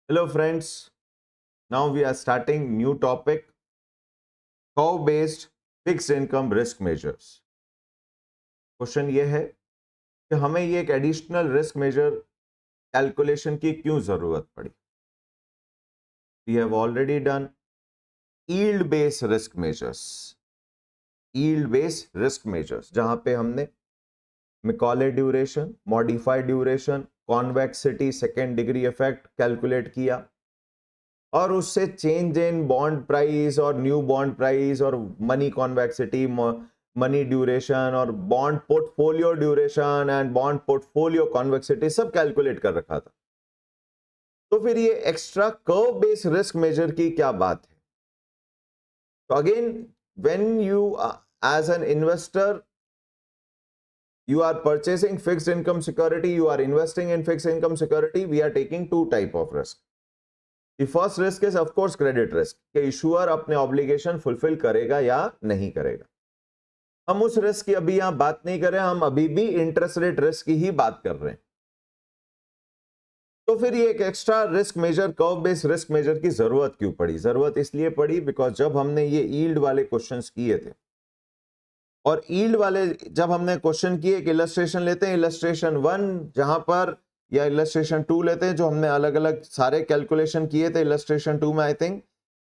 Hello friends, now we are starting new topic, curve based fixed income risk measures. Question ये है कि हमें ये एक एडिशनल रिस्क मेजर कैलकुलेशन की क्यों जरूरत पड़ी. We have already done yield based risk measures. Yield based risk measures जहां पे हमने Macaulay duration, modified duration, convexity, second degree effect calculate किया और उससे चेंज इन बॉन्ड प्राइस और न्यू बॉन्ड प्राइस और मनी कॉन्वेक्सिटी, मनी ड्यूरेशन और bond portfolio duration and bond portfolio convexity सब कैलकुलेट कर रखा था. तो फिर ये extra curve based risk measure की क्या बात है? तो again when you as an investor you are purchasing fixed income security, you are investing in fixed income security, we are taking two type of risk. The first risk is of course credit risk, कि issuer अपने obligation fulfill करेगा या नहीं करेगा. हम उस risk की अभी यहां बात नहीं कर रहे हैं, हम अभी भी इंटरेस्ट रेट रिस्क की ही बात कर रहे हैं. तो फिर ये एक extra risk measure, curve based risk measure की जरूरत क्यों पड़ी? जरूरत इसलिए पड़ी बिकॉज जब हमने ये यील्ड वाले क्वेश्चंस किए थे और यील्ड वाले जब हमने क्वेश्चन किए, एक इलस्ट्रेशन लेते हैं, इलस्ट्रेशन 1 जहां पर, या इलस्ट्रेशन 2 लेते हैं जो हमने अलग अलग सारे कैलकुलेशन किए थे. इलस्ट्रेशन 2 में आई थिंक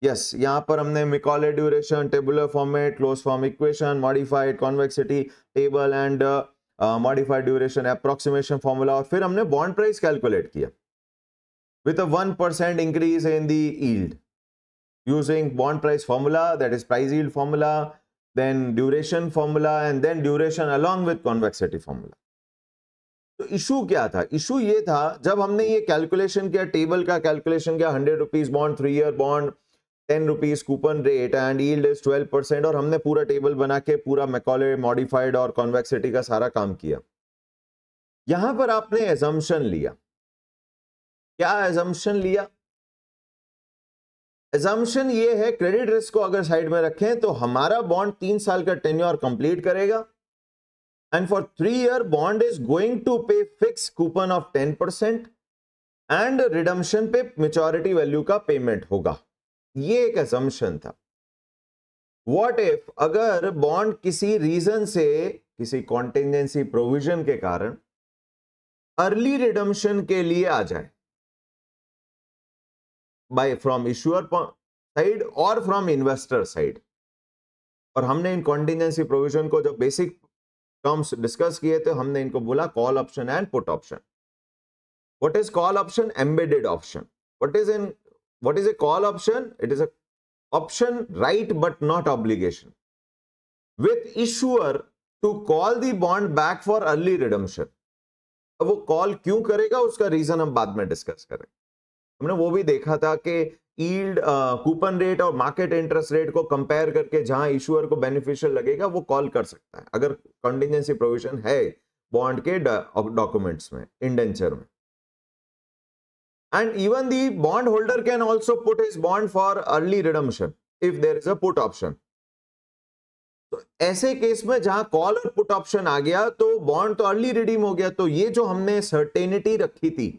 यस, यहां पर हमने Macaulay duration, tabular format, close form equation, modified convexity table and modified duration approximation formula, और फिर हमने बॉन्ड प्राइस कैलकुलेट किया with a 1% increase in the yield using bond price formula, that is price yield formula, then duration formula and then duration along with convexity formula. तो issue क्या था? Issue ये था जब हमने ये कैलकुलेशन किया, टेबल का कैलकुलेशन किया, 100 rupees bond, 3 year bond, 10 rupees coupon rate and yield is 12%, और हमने पूरा टेबल बना के पूरा मैकॉले मॉडिफाइड और कॉन्वेक्सिटी का सारा काम किया. यहां पर आपने एजम्पशन लिया. क्या एजम्पशन लिया? एजम्पशन ये है, क्रेडिट रिस्क को अगर साइड में रखें तो हमारा बॉन्ड 3 साल का टेन्योर कंप्लीट करेगा and for 3 year bond is going to pay fix coupon of 10% and redemption पे मैच्योरिटी वैल्यू का पेमेंट होगा. ये एक एजम्पशन था. व्हाट इफ अगर बॉन्ड किसी रीजन से, किसी कॉन्टिजेंसी प्रोविजन के कारण अर्ली रिडम्पशन के लिए आ जाए बाय फ्रॉम इश्यूअर साइड और फ्रॉम इन्वेस्टर साइड, और हमने इन कॉन्टिजेंसी प्रोविजन को जब बेसिक टर्म्स डिस्कस किए थे हमने इनको बोला call option and put option. What is call option? Embedded option. What is a call option? It is a option right but not obligation with issuer to call the bond back for early redemption. अब वो call क्यों करेगा उसका reason हम बाद में discuss करेंगे. हमने वो भी देखा था कि यील्ड, कूपन रेट और मार्केट इंटरेस्ट रेट को कंपेयर करके जहां इशूअर को बेनिफिशियल लगेगा वो कॉल कर सकता है अगर कॉन्टिजेंसी प्रोविजन है बॉन्ड के डॉक्यूमेंट्स में, इंडेंचर में. And even the bond holder can also put his bond for early redemption if there is a put option. तो ऐसे केस में जहां कॉल और पुट ऑप्शन आ गया तो बॉन्ड तो अर्ली रिडीम हो गया. तो ये जो हमने सर्टेनिटी रखी थी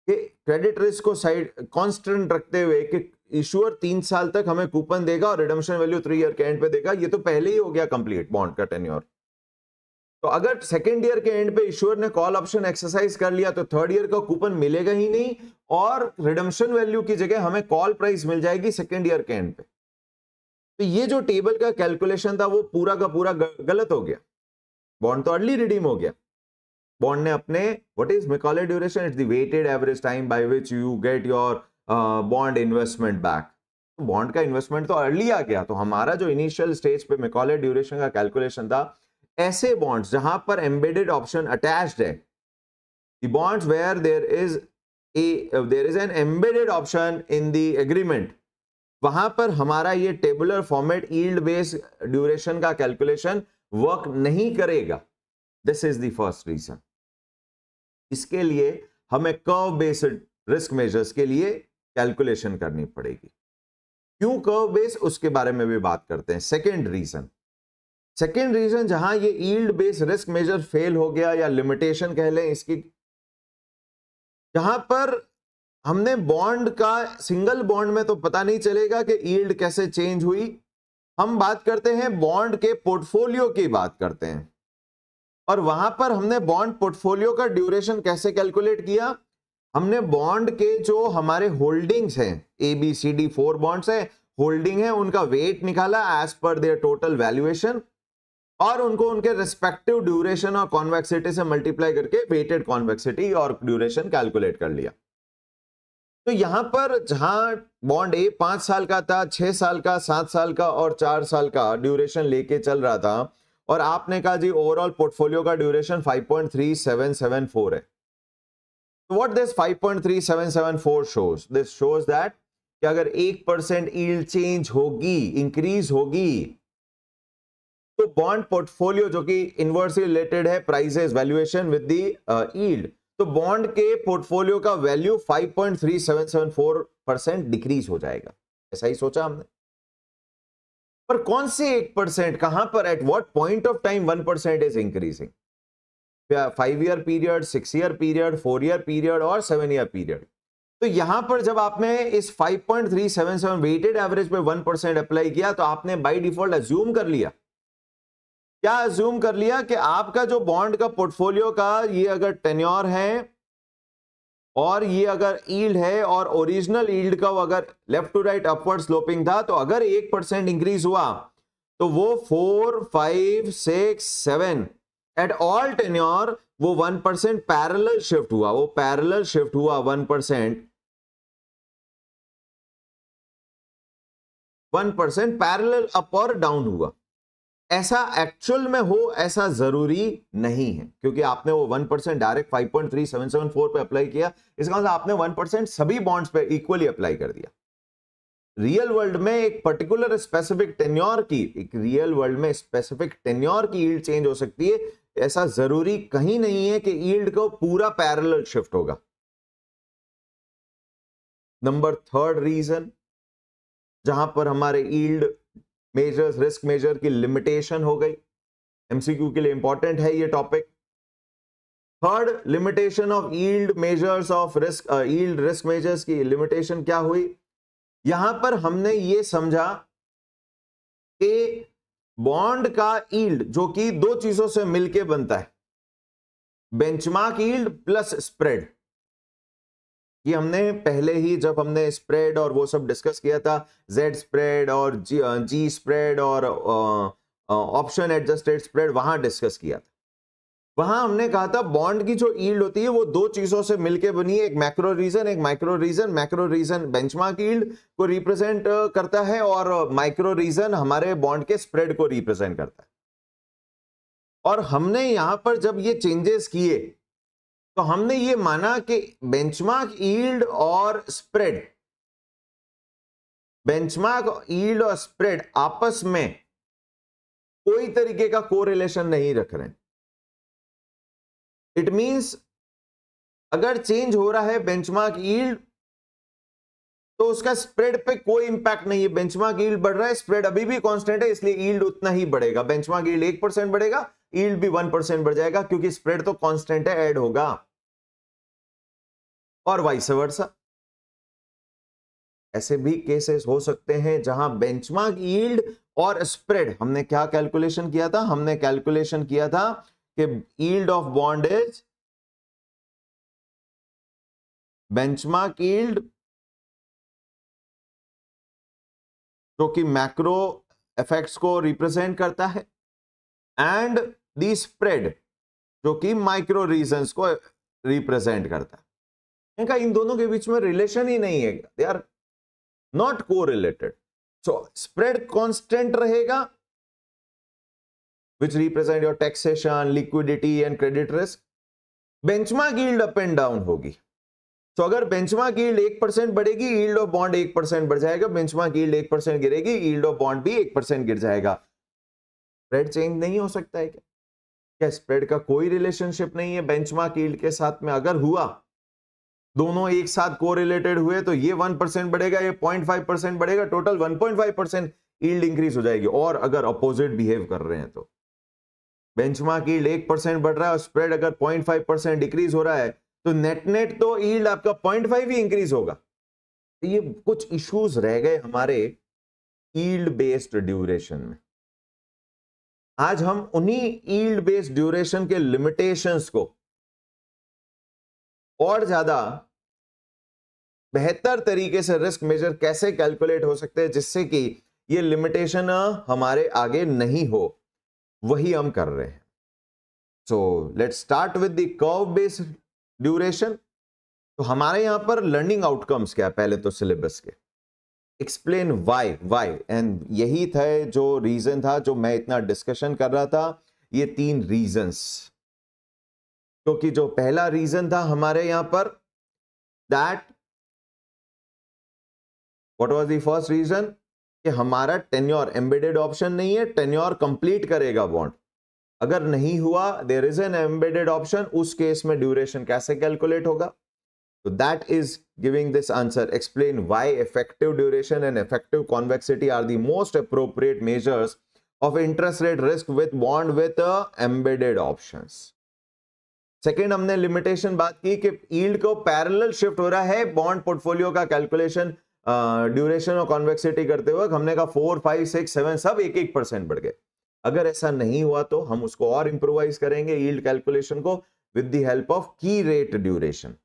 कि क्रेडिट रिस्क को साइड कांस्टेंट रखते हुए कि इशूअर 3 साल तक हमें कूपन देगा और रिडम्पशन वैल्यू 3 ईयर के एंड पे देगा, ये तो पहले ही हो गया कंप्लीट बॉन्ड का टेन्योर. तो अगर सेकेंड ईयर के एंड पे इशूअर ने कॉल ऑप्शन एक्सरसाइज कर लिया तो थर्ड ईयर का कूपन मिलेगा ही नहीं और रिडम्पशन वैल्यू की जगह हमें कॉल प्राइस मिल जाएगी सेकेंड ईयर के एंड पे. तो ये जो टेबल का कैलकुलेशन था वो पूरा का पूरा गलत हो गया. बॉन्ड तो अर्ली रिडीम हो गया. बॉन्ड ने अपने, what is Macaulay duration? It's the weighted average time by which you get your bond investment back. तो बॉन्ड का इन्वेस्टमेंट तो अर्ली आ गया. तो हमारा जो इनिशियल स्टेज पे मैकॉले ड्यूरेशन का कैलकुलेशन था, ऐसे बॉन्ड्स जहां पर एम्बेडेड ऑप्शन अटैच्ड है, the bonds where there is an embedded option in the agreement, वहां पर हमारा ये tabular format yield based duration का कैलकुलेशन वर्क नहीं करेगा. This is the first reason. इसके लिए हमें कर्व बेस्ड रिस्क मेजर्स के लिए कैलकुलेशन करनी पड़ेगी. क्यों कर्व बेस्ड, उसके बारे में भी बात करते हैं. सेकेंड रीजन जहां ये yield based risk major fail हो गया या लिमिटेशन कह लें इसकी, जहां पर हमने बॉन्ड का सिंगल बॉन्ड में तो पता नहीं चलेगा कि यील्ड कैसे चेंज हुई। हम बात करते हैं बॉन्ड के पोर्टफोलियो की बात करते हैं, और वहां पर हमने बॉन्ड पोर्टफोलियो का ड्यूरेशन कैसे कैलकुलेट किया। हमने बॉन्ड के जो हमारे होल्डिंग्स हैं, ABCD 4 बॉन्ड्स हैं, होल्डिंग है, उनका वेट निकाला as per there total valuation, और उनको उनके रिस्पेक्टिव ड्यूरेशन और कॉन्वेक्सिटी से मल्टीप्लाई करके वेटेड कॉन्वेक्सिटी और ड्यूरेशन कैलकुलेट कर लिया। तो यहां पर जहां बॉन्ड ए 5 साल का था, 6 साल का, 7 साल का और 4 साल का ड्यूरेशन लेके चल रहा था, और आपने कहा जी ओवरऑल पोर्टफोलियो का ड्यूरेशन 5.3774 है। What this 5.3774 shows? This shows that कि अगर 1% यील्ड चेंज होगी, इंक्रीज होगी, तो बॉन्ड पोर्टफोलियो जो कि इनवर्सली रिलेटेड है prices valuation with the yield, तो बॉन्ड के पोर्टफोलियो का वैल्यू 5.3774% डिक्रीज हो जाएगा। ऐसा ही सोचा हमने। पर कौन से 1%, कहां पर, at what point of time 1% is increasing? 5 year period, 6 year period, 4 year period और 7 ईयर पीरियड। तो यहां पर जब आपने इस 5.377 वेटेड एवरेज पे 1% अप्लाई किया, तो आपने बाय डिफॉल्ट अज्यूम कर लिया, क्या अज्यूम कर लिया कि आपका जो बॉन्ड का पोर्टफोलियो का ये अगर टेन्योर है और ये अगर यील्ड है और ओरिजिनल यील्ड का अगर left to right upward sloping था, तो अगर 1% इंक्रीज हुआ तो वो 4, 5, 6, 7 एट ऑल टेन्योर वो 1% पैरेलल शिफ्ट हुआ, वो पैरेलल शिफ्ट हुआ 1% पैरेलल अप और डाउन हुआ। ऐसा एक्चुअल में हो ऐसा जरूरी नहीं है, क्योंकि आपने वो 1% डायरेक्ट 5.3774 पे अप्लाई किया, इसका मतलब आपने 1% सभी बॉन्ड्स पे इक्वली अप्लाई कर दिया। रियल वर्ल्ड में एक पर्टिकुलर स्पेसिफिक टेन्योर की, एक रियल वर्ल्ड में स्पेसिफिक टेन्योर की यील्ड चेंज हो सकती है, ऐसा जरूरी कहीं नहीं है कि यील्ड को पूरा पैरेलल शिफ्ट होगा। नंबर 3rd रीजन जहां पर हमारे यील्ड मेजर्स, रिस्क मेजर की लिमिटेशन हो गई, एमसीक्यू के लिए इंपॉर्टेंट है ये topic. 3rd limitation of yield measures of risk, yield risk measures की लिमिटेशन क्या हुई? यहां पर हमने ये समझा कि बॉन्ड का यील्ड जो कि दो चीजों से मिलके बनता है, बेंचमार्क यील्ड प्लस स्प्रेड। ये हमने पहले ही जब हमने स्प्रेड और वो सब डिस्कस किया था, जेड स्प्रेड और जी स्प्रेड और ऑप्शन एडजस्टेड स्प्रेड, वहां डिस्कस किया था। वहां हमने कहा था बॉन्ड की जो यील्ड होती है वो दो चीजों से मिलके बनी है, एक मैक्रो रीजन, एक micro region. Macro region benchmark yield को रिप्रेजेंट करता है और माइक्रो रीजन हमारे बॉन्ड के स्प्रेड को रिप्रेजेंट करता है। और हमने यहां पर जब ये चेंजेस किए तो हमने ये माना कि बेंचमार्क यील्ड और स्प्रेड, बेंचमार्क यील्ड और स्प्रेड आपस में कोई तरीके का कोरिलेशन नहीं रख रहे हैं। इट मींस अगर चेंज हो रहा है बेंचमार्क यील्ड तो उसका स्प्रेड पे कोई इंपैक्ट नहीं है। बेंचमार्क यील्ड बढ़ रहा है, स्प्रेड अभी भी कांस्टेंट है, इसलिए यील्ड उतना ही बढ़ेगा। बेंचमार्क यील्ड 1% बढ़ेगा, यील्ड भी 1% बढ़ जाएगा, क्योंकि स्प्रेड तो कांस्टेंट है, ऐड होगा। और वाइस वर्सा, ऐसे भी केसेस हो सकते हैं जहां बेंचमार्क यील्ड और स्प्रेड, हमने क्या कैलकुलेशन किया था? हमने कैलकुलेशन किया था कि yield of bond is benchmark yield जो कि मैक्रो इफेक्ट्स को रिप्रेजेंट करता है, एंड दी स्प्रेड जो कि माइक्रो रीजंस को रिप्रेजेंट करता है। इनका इन दोनों के बीच में रिलेशन ही नहीं है, they are not correlated. So spread constant रहेगा which represent your taxation, liquidity and credit risk. Benchmark yield up and down होगी। तो अगर बेंचमार्क यील्ड 1% बढ़ेगी, यील्ड ऑफ बॉन्ड 1% बढ़ जाएगा। बेंचमार्क यील्ड 1% गिरेगी, यील्ड ऑफ बॉन्ड भी 1% गिर जाएगा। स्प्रेड चेंज नहीं हो सकता है क्या? क्या स्प्रेड का कोई रिलेशनशिप नहीं है बेंचमार्क यील्ड के साथ में? अगर हुआ, दोनों एक साथ कोरिलेटेड हुए, तो ये 1% बढ़ेगा, ये 0.5% बढ़ेगा, टोटल 1.5% यील्ड इंक्रीज हो जाएगी। और अगर अपोजिट बिहेव कर रहे हैं तो बेंचमार्क यील्ड 1% बढ़ रहा है और स्प्रेड अगर 0.5% डिक्रीज हो रहा है, तो नेट नेट तो यील्ड आपका 0.5 ही इंक्रीज होगा। तो ये कुछ इश्यूज रह गए हमारे यील्ड बेस्ड ड्यूरेशन में। आज हम उन्हीं यील्ड बेस्ड ड्यूरेशन के लिमिटेशंस को और ज्यादा बेहतर तरीके से रिस्क मेजर कैसे कैलकुलेट हो सकते हैं जिससे कि ये लिमिटेशन हमारे आगे नहीं हो, वही हम कर रहे हैं। So let's start with the curve based duration. तो हमारे यहां पर लर्निंग आउटकम्स क्या है, पहले तो सिलेबस के एक्सप्लेन वाई एंड यही था जो रीजन था जो मैं इतना डिस्कशन कर रहा था, ये 3 रीजंस। क्योंकि जो पहला रीजन था हमारे यहां पर that what was the first reason कि हमारा टेन्योर एम्बेडेड ऑप्शन नहीं है, टेन्योर कंप्लीट करेगा बॉन्ड। अगर नहीं हुआ there is an embedded option, उस केस में ड्यूरेशन कैसे कैलकुलेट होगा? So that is giving this answer. Explain why effective duration and effective convexity are the most appropriate measures of interest rate risk with bond with embedded options. Second, हमने limitation बात की कि yield को parallel shift हो रहा है bond portfolio का calculation duration और convexity करते हुए हमने कहा 4, 5, 6, 7 सब 1-1% बढ़ गए। अगर ऐसा नहीं हुआ तो हम उसको और improvise करेंगे yield calculation को with the help of key rate duration.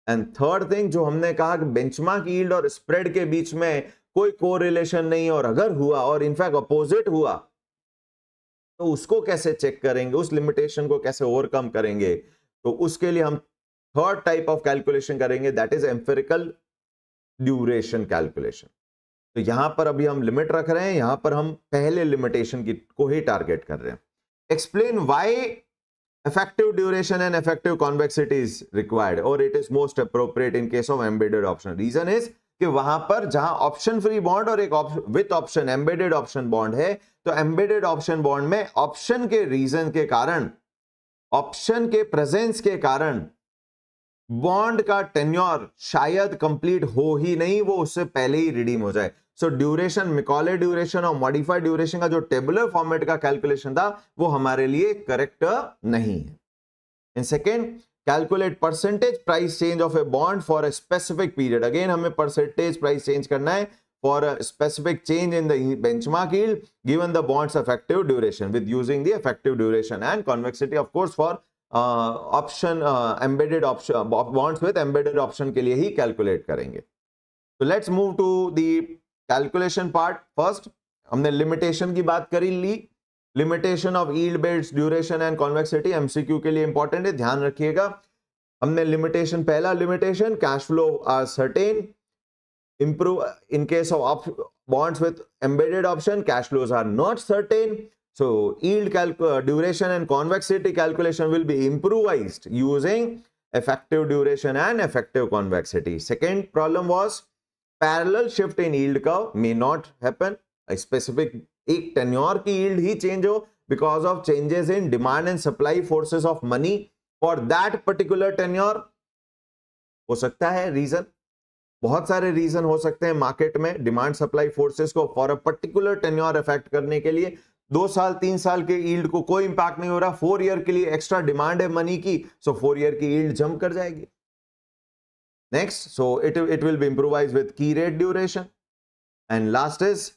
And third thing जो हमने कहा कि बेंचमार्क यील्ड और स्प्रेड के बीच में कोई कोरिलेशन नहीं, और अगर हुआ और इनफैक्ट अपोजिट हुआ तो उसको कैसे चेक करेंगे, उस लिमिटेशन को कैसे ओवरकम करेंगे? तो उसके लिए हम थर्ड टाइप ऑफ कैलकुलेशन करेंगे, that is empirical duration calculation. तो यहां पर अभी हम लिमिट रख रहे हैं, यहां पर हम पहले लिमिटेशन की को ही टारगेट कर रहे हैं। Explain why effective duration and effective convexity is required or it is most appropriate in case of embedded option. Reason is कि वहां पर जहां ऑप्शन फ्री बॉन्ड और एक with option embedded option bond है, तो एम्बेडेड ऑप्शन बॉन्ड में option के रीजन के कारण, ऑप्शन के प्रेजेंस के कारण बॉन्ड का टेन्योर शायद कंप्लीट हो ही नहीं, वो उससे पहले ही रिडीम हो जाए। सो ड्यूरेशन, मिकॉले ड्यूरेशन और मॉडिफाइड ड्यूरेशन का जो टेबुलर फॉर्मेट का कैलकुलेशन था वो हमारे लिए करेक्ट नहीं है। In second, calculate percentage price change of a bond for a specific period. Again हमें परसेंटेज प्राइस चेंज करना है for a specific change in the benchmark yield given the bond's effective duration with using the effective duration and convexity of course for option embedded option bonds with embedded option के लिए ही calculate करेंगे। तो let's move to the calculation part. First हमने limitation की बात करी ली, limitation of yield based duration and convexity MCQ के लिए इंपॉर्टेंट है, ध्यान रखिएगा। हमने लिमिटेशन, पहला limitation cash flow are certain, improve in case of bonds with embedded option, cash flows are not certain, so yield duration and convexity calculation will be improvised using effective duration and effective convexity. Second problem was parallel shift in yield curve may not happen, a specific एक tenure की yield ही change हो because of changes in demand and supply forces of money for that particular tenure। हो सकता है reason, बहुत सारे reason हो सकते हैं मार्केट में डिमांड सप्लाई फोर्सेस को for a particular tenure effect करने के लिए। 2 साल 3 साल के यील्ड को कोई इंपैक्ट नहीं हो रहा, 4 ईयर के लिए एक्स्ट्रा डिमांड है मनी की, सो 4 ईयर की यील्ड जंप कर जाएगी। Next, so it will be improvise with key rate duration. And last is,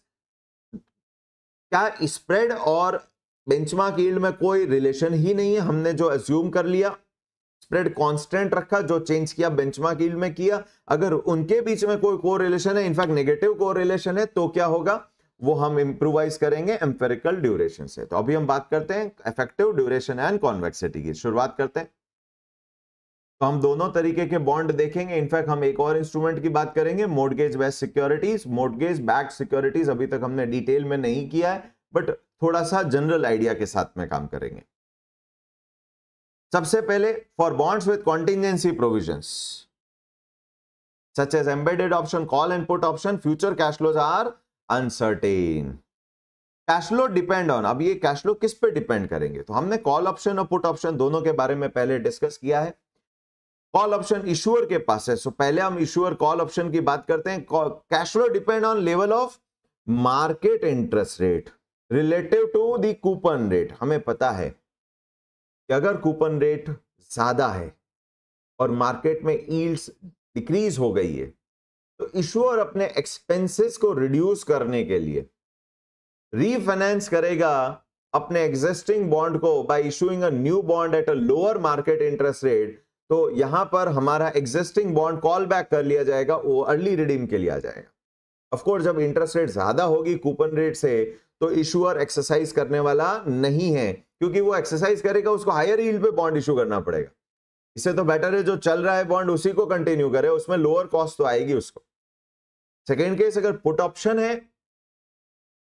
क्या स्प्रेड और बेंचमार्क यील्ड में कोई रिलेशन ही नहीं है? हमने जो अज्यूम कर लिया, स्प्रेड कांस्टेंट रखा, जो चेंज किया बेंचमार्क यील्ड में किया, अगर उनके बीच में कोई कोरिलेशन है, इनफैक्ट नेगेटिव कोरिलेशन है, तो क्या होगा? वो हम इंप्रूवाइज करेंगे एम्पिरिकल ड्यूरेशन से। तो अभी हम बात करते हैं इफेक्टिव ड्यूरेशन एंड कॉन्वेक्सिटी की। शुरुआत करते हैं। तो हम दोनों तरीके के बॉन्ड देखेंगे, इनफैक्ट हम एक और इंस्ट्रूमेंट की बात करेंगे, mortgage based securities. Mortgage backed securities अभी तक हमने डिटेल में नहीं किया है, बट थोड़ा सा जनरल आइडिया के साथ में काम करेंगे। सबसे पहले, for bonds with contingency provisions such as embedded option, call and put option, future cash flows are uncertain. Cash flow depend on, अब ये कैश फ्लो किस पे डिपेंड करेंगे? तो हमने कॉल ऑप्शन और पुट ऑप्शन दोनों के बारे में पहले डिस्कस किया है। कॉल ऑप्शन इशुअर के पास है, सो पहले हम इशुअर कॉल ऑप्शन की बात करते हैं। Cash flow depend on level of market interest rate relative to the coupon rate. हमें पता है कि अगर कूपन रेट ज्यादा है और मार्केट में यील्ड्स डिक्रीज हो गई है, तो इशूअर अपने एक्सपेंसेस को रिड्यूस करने के लिए रीफाइनेंस करेगा अपने एग्जिस्टिंग बॉन्ड को bye issuing a new bond eight a lower market interest rate. तो यहां पर हमारा एग्जिस्टिंग बॉन्ड कॉल बैक कर लिया जाएगा, वो अर्ली रिडीम के लिए आ जाएगा। ऑफ कोर्स जब इंटरेस्ट रेट ज्यादा होगी कूपन रेट से, तो इशूअर एक्सरसाइज करने वाला नहीं है, क्योंकि वो एक्सरसाइज करेगा उसको हायर यील्ड पे बॉन्ड इशू करना पड़ेगा। इससे तो बेटर है जो चल रहा है बॉन्ड उसी को कंटिन्यू करे, उसमें लोअर कॉस्ट तो आएगी उसको। सेकेंड केस, अगर पुट ऑप्शन है,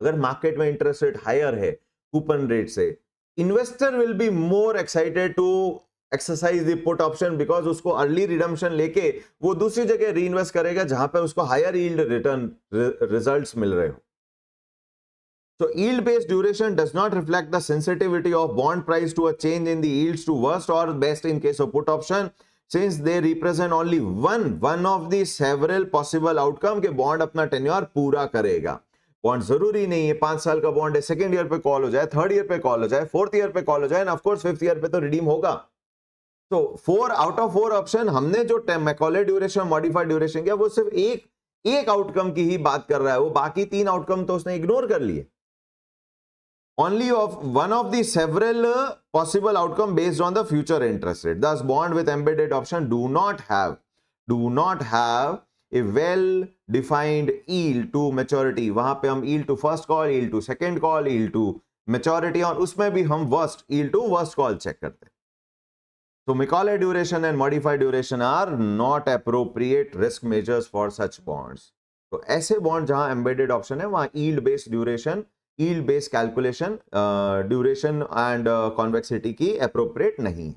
अगर मार्केट में इंटरेस्ट रेट हायर है कूपन रेट से, investor will be more excited to exercise the put option, because उसको अर्ली रिडम्पशन लेके वो दूसरी जगह री इन्वेस्ट करेगा जहां पे उसको हायर यील्ड रिटर्न रिजल्ट्स मिल रहे हो। So yield-based duration does not reflect the sensitivity of bond price to a change in the yields to worst or best in case of put option, since they represent only one of the several possible outcome के bond अपना tenure पूरा करेगा। Bond जरूरी नहीं है 5 साल का bond है, सेकेंड ईयर पे कॉल हो जाए, थर्ड ईयर पे कॉल हो जाए, फोर्थ ईयर पे कॉल हो जाए, end of course fifth year पे तो रिडीम होगा। तो 4 आउट ऑफ 4 ऑप्शन हमने जो मैकॉले ड्यूरेशन, मॉडिफाइड ड्यूरेशन किया, वो सिर्फ एक आउटकम की ही बात कर रहा है, वो बाकी 3 आउटकम तो उसने इग्नोर कर लिए। Only of one of the several possible outcome based on the future interest rate. Thus, bond with embedded option do not have a well-defined yield to maturity. वहां पे हम yield to first call, yield to second call, yield to maturity, और उसमें भी हम yield to worst call check करते हैं। So, Macaulay duration and modified duration are not appropriate risk measures for such bonds. तो ऐसे बॉन्ड जहां embedded option है वहां yield based duration, yield based calculation, duration and convexity की appropriate नहीं।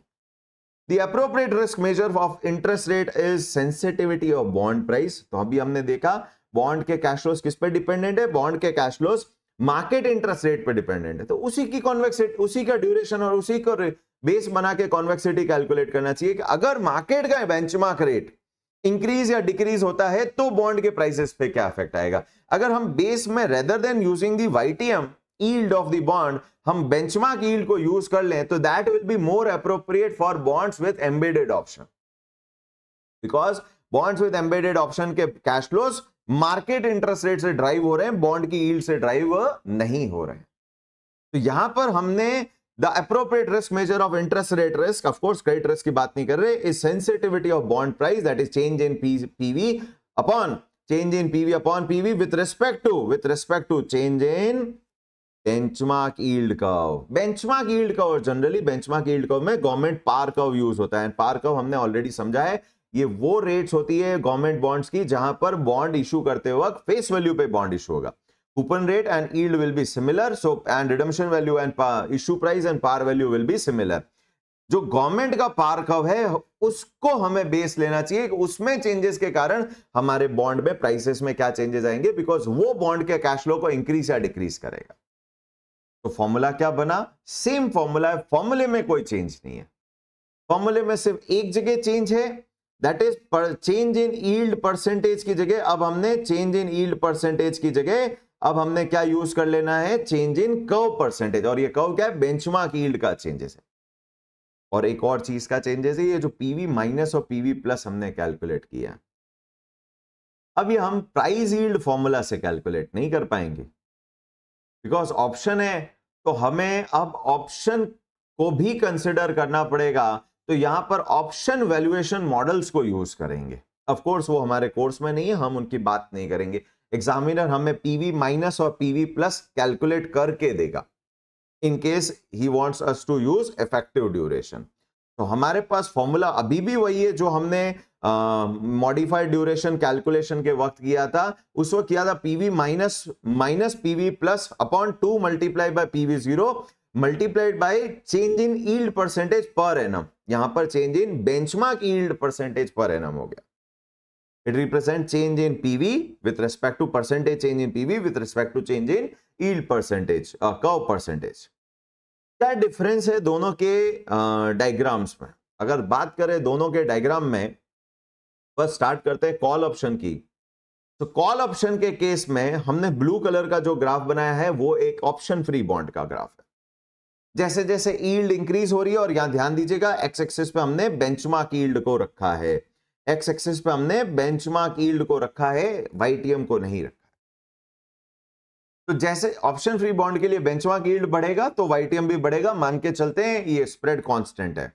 The appropriate risk measure of interest rate is sensitivity of bond price। तो अभी हमने देखा बॉन्ड के कैश फ्लोज किस पे डिपेंडेंट है, बॉन्ड के cash flows market interest rate पे डिपेंडेंट है, तो उसी की कॉन्वेक्सिटी, उसी का ड्यूरेशन और उसी को बेस बना के कॉन्वेक्सिटी कैलकुलेट करना चाहिए कि अगर मार्केट का बेंचमार्क रेट इंक्रीज या डिक्रीज होता है तो बॉन्ड के प्राइसेस पे क्या इफेक्ट आएगा। अगर हम बेस में rather than using the YTM yield of the bond हम बेंचमार्क yield को यूज कर लें, तो that will be more appropriate for bonds with embedded option, because bonds with embedded option के cash flows market interest rate से drive हो रहे हैं, बॉन्ड की yield से ड्राइव नहीं हो रहे हैं। तो यहां पर हमने The appropriate risk measure of interest rate risk, of course, credit risk की बात नहीं कर रहे, is sensitivity of bond price, that is change in PV upon PV with respect to change in benchmark yield curve. Benchmark yield curve, generally benchmark yield curve में government पार curve use होता है। पार curve हमने already समझा है, ये वो rates होती है गवर्नमेंट बॉन्ड्स की जहां पर बॉन्ड इशू करते वक्त फेस वैल्यू पे बॉन्ड इशू होगा। Coupon rate and yield will be similar, so and redemption value and issue price and par value will be similar. जो गवर्नमेंट का पार कर्व है उसको हमें बेस लेना चाहिए, उसमें चेंजेस के कारण हमारे बॉन्ड में प्राइसेस में क्या चेंजेस आएंगे, बिकॉज वो बॉन्ड के कैश फ्लो को इंक्रीज या डिक्रीज करेगा। तो फॉर्मूला क्या बना, सेम फॉर्मूला है, फॉर्मूले में कोई चेंज नहीं है, फॉर्मूले में सिर्फ एक जगह चेंज है, that is change in yield percentage की जगह अब हमने चेंज इन यील्ड परसेंटेज की जगह अब हमने क्या यूज कर लेना है, चेंज इन कर्व परसेंटेज। और ये कर्व क्या है, बेंचमार्क यील्ड का चेंजेस है। और एक और चीज का चेंजेस है, ये जो पीवी माइनस और पीवी प्लस हमने कैलकुलेट किया, अब ये हम प्राइस यील्ड फॉर्मूला से कैलकुलेट नहीं कर पाएंगे, बिकॉज ऑप्शन है, तो हमें अब ऑप्शन को भी कंसिडर करना पड़ेगा। तो यहां पर ऑप्शन वैल्यूएशन मॉडल्स को यूज करेंगे। ऑफ कोर्स वो हमारे कोर्स में नहीं है, हम उनकी बात नहीं करेंगे। एग्जामिनर हमें पीवी माइनस और पीवी प्लस कैलकुलेट करके देगा in case he wants us to use effective duration. तो हमारे पास फॉर्मूला अभी भी वही है जो हमने मॉडिफाइड ड्यूरेशन कैलकुलेशन के वक्त किया था। उस वक्त किया था PV minus PV plus upon 2 multiply by PV 0 multiplied by change in yield percentage per annum. यहां पर change in benchmark yield percentage per annum हो गया। It represents change in PV with respect to percentage change in PV with respect to change in yield percentage, curve percentage. क्या difference है दोनों के diagrams में? अगर बात करें दोनों के डायग्राम में, बस स्टार्ट करते हैं कॉल ऑप्शन की। तो कॉल ऑप्शन के केस में हमने ब्लू कलर का जो ग्राफ बनाया है वो एक ऑप्शन फ्री बॉन्ड का ग्राफ है। जैसे जैसे यील्ड इंक्रीज हो रही है, और यहां ध्यान दीजिएगा एक्स एक्सिस पे हमने बेंचमार्क यील्ड को रखा है, एक्स एक्सिस पे हमने बेंचमार्क यील्ड को रखा है, वाईटीएम को नहीं रखा। तो जैसे ऑप्शन फ्री बॉन्ड के लिए बेंचमार्क यील्ड बढ़ेगा तो वाईटीएम भी बढ़ेगा, मान के चलते हैं ये स्प्रेड कांस्टेंट है।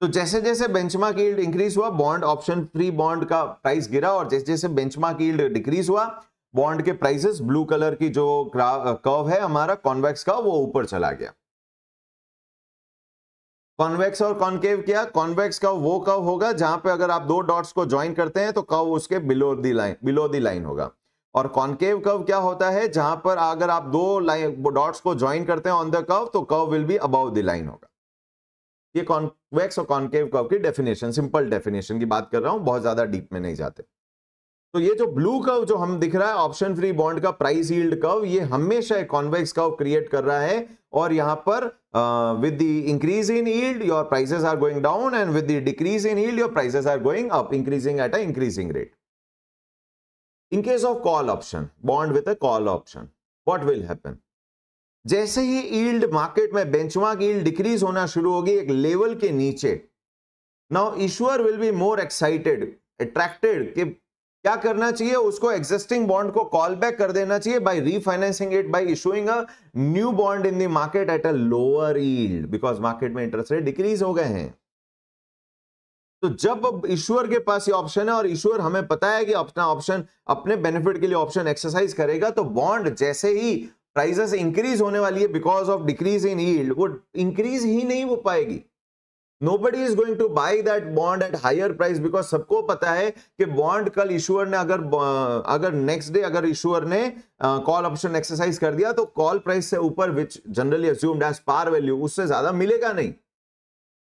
तो जैसे जैसे बेंचमार्क यील्ड इंक्रीज हुआ, बॉन्ड ऑप्शन फ्री बॉन्ड का प्राइस गिरा, और जैसे जैसे बेंचमार्क यील्ड डिक्रीज हुआ, बॉन्ड के प्राइसेस ब्लू कलर की जो कर्व है हमारा कॉन्वेक्स का, वो ऊपर चला गया। कॉन्वेक्स और कॉन्केव क्या? कॉन्वेक्स का वो कर्व होगा जहां पे अगर आप दो डॉट्स को ज्वाइन करते हैं तो कर्व उसके बिलो द लाइन होगा। और कॉन्केव कर्व क्या होता है? जहां पर अगर आप दो लाइन डॉट्स को ज्वाइन करते हैं ऑन द कर्व तो curve will be above the line होगा। ये कॉन्वेक्स और कॉन्केव कर्व की डेफिनेशन, सिंपल डेफिनेशन की बात कर रहा हूं, बहुत ज्यादा डीप में नहीं जाते। तो ये जो ब्लू कर्व जो हम दिख रहा है ऑप्शन फ्री बॉन्ड का प्राइस यील्ड कर्व, ये हमेशा एक कॉन्वेक्स कर्व क्रिएट कर रहा है, और यहां पर with the increase in yield your prices are going down, and with the decrease in yield your prices are going up, increasing at a increasing rate. In case of call option, bond with a call option, what will happen? जैसे ही yield market में benchmark yield decrease होना शुरू होगी एक level के नीचे, now issuer will be more excited, attracted कि क्या करना चाहिए, उसको एग्जिस्टिंग बॉन्ड को कॉल बैक कर देना चाहिए by refinancing it, by issuing a new bond in the market at a lower yield, because market में इंटरेस्ट रेट डिक्रीज हो गए हैं। तो जब इशूअर के पास ये ऑप्शन है और इशूअर हमें पता है कि अपना ऑप्शन अपने बेनिफिट के लिए ऑप्शन एक्सरसाइज करेगा, तो बॉन्ड जैसे ही प्राइसेस इंक्रीज होने वाली है because of decrease in yield, वो इंक्रीज ही नहीं हो पाएगी। Nobody is going to buy that bond at higher price, because सबको पता है कि बॉन्ड कल इशूअर ने अगर नेक्स्ट डे अगर इशूअर ने कॉल ऑप्शन एक्सरसाइज कर दिया तो कॉल प्राइस से ऊपर, which generally assumed as par value, उससे ज्यादा मिलेगा नहीं।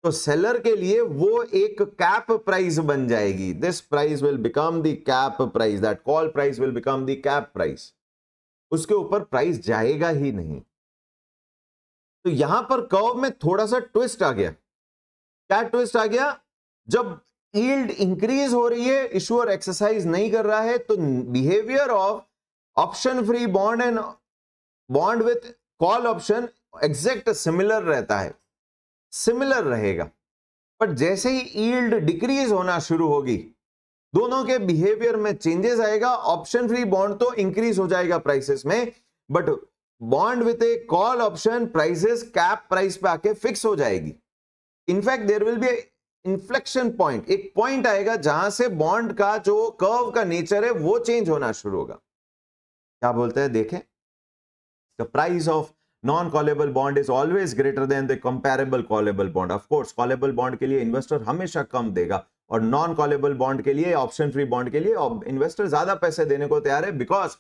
तो सेलर के लिए वो एक कैप प्राइस बन जाएगी। This price will become the cap price, that call price will become the cap price, उसके ऊपर प्राइस जाएगा ही नहीं। तो यहां पर कर्व में थोड़ा सा ट्विस्ट आ गया। क्या ट्विस्ट आ गया? जब यील्ड इंक्रीज हो रही है, इशूअर एक्सरसाइज नहीं कर रहा है, तो behaviour of option free bond and bond with call option exact similar रहता है, सिमिलर रहेगा। पर जैसे ही यील्ड डिक्रीज होना शुरू होगी, दोनों के बिहेवियर में चेंजेस आएगा। ऑप्शन फ्री बॉन्ड तो इंक्रीज हो जाएगा प्राइसेस में, but bond with a call option prices cap price पे आके फिक्स हो जाएगी। In fact there will be inflection point, एक पॉइंट आएगा जहां से बॉन्ड का जो कर्व का नेचर है वो चेंज होना शुरू होगा। क्या बोलते हैं देखें, the price of non-callable bond is always greater than the comparable callable bond. Of course, callable bond के लिए इन्वेस्टर हमेशा कम देगा, और non-callable bond के लिए, ऑप्शन फ्री बॉन्ड के लिए इन्वेस्टर ज्यादा पैसे देने को तैयार है, because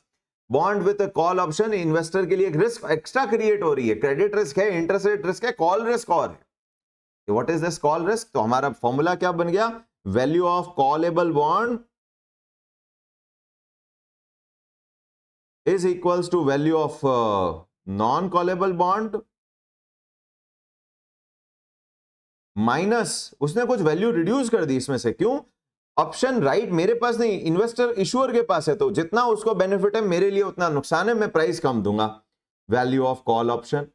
bond with call option investor के लिए एक रिस्क एक्स्ट्रा क्रिएट हो रही है। क्रेडिट रिस्क है, इंटरेस्ट रेट रिस्क है, कॉल रिस्क और है। What is this call risk? तो हमारा फॉर्मूला क्या बन गया? Value of callable bond is equals to value of non callable bond minus, उसने कुछ वैल्यू रिड्यूस कर दी इसमें से। क्यों? ऑप्शन राइट मेरे पास नहीं, इन्वेस्टर इशूअर के पास है, तो जितना उसको बेनिफिट है मेरे लिए उतना नुकसान है, मैं प्राइस कम दूंगा। वैल्यू ऑफ कॉल ऑप्शन,